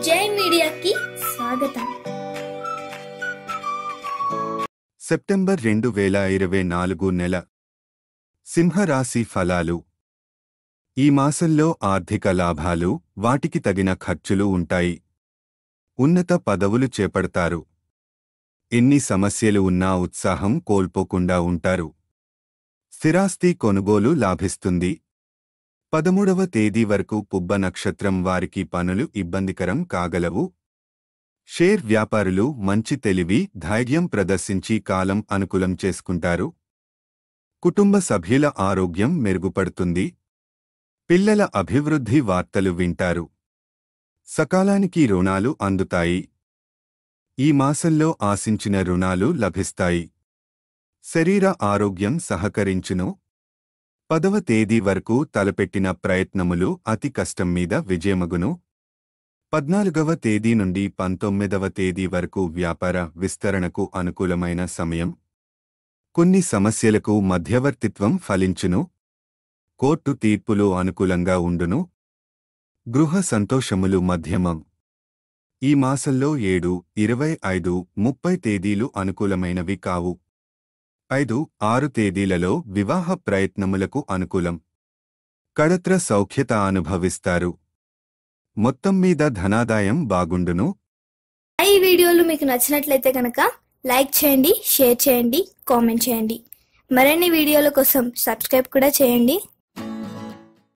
జై మీడియాకి స్వాగతం. సెప్టెంబర్ 2024 నెల సింహరాశి ఫలాలు. ఈ మాసంలో ఆర్థిక లాభాలు, వాటికి తగిన ఖర్చులు ఉంటాయి. ఉన్నత పదవులు చేపడతారు. ఎన్ని సమస్యలు ఉన్నా ఉత్సాహం కోల్పోకుండా ఉంటారు. స్థిరాస్తి కొనుగోలు లాభిస్తుంది. 13వ తేదీ వరకు పుబ్బ నక్షత్రం వారికి పనులు ఇబ్బందికరం కాగలవు. షేర్ వ్యాపారులు మంచి తెలివి, ధైర్యం ప్రదర్శించి కాలం అనుకూలం చేసుకుంటారు. కుటుంబ సభ్యుల ఆరోగ్యం మెరుగుపడుతుంది. పిల్లల అభివృద్ధి వార్తలు వింటారు. సకాలానికి రుణాలు అందుతాయి. ఈ మాసంలో ఆశించిన రుణాలు లభిస్తాయి. శరీర ఆరోగ్యం సహకరించును. 10వ తేదీ వరకు తలపెట్టిన ప్రయత్నములు అతి కష్టం మీద విజయమగును. 14వ తేదీ నుండి 19వ తేదీ వరకు వ్యాపార విస్తరణకు అనుకూలమైన సమయం. కొన్ని సమస్యలకు మధ్యవర్తిత్వం ఫలించును. కోర్టు తీర్పులు అనుకూలంగా ఉండును. గృహ సంతోషములు మధ్యమం. ఈ మాసంలో 7, 25, 30 తేదీలు అనుకూలమైనవి కావు. 5, 6 తేదీలలో వివాహ ప్రయత్నములకు అనుకూలం. కడత్ర సౌఖ్యత అనుభవిస్తారు. మొత్తం మీద ధనాదాయం బాగుండును. ఈ వీడియోలు మీకు నచ్చినట్లయితే కనుక లైక్ చేయండి, షేర్ చేయండి, కామెంట్ చేయండి. మరిన్ని వీడియోల కోసం సబ్స్క్రైబ్ కూడా చేయండి.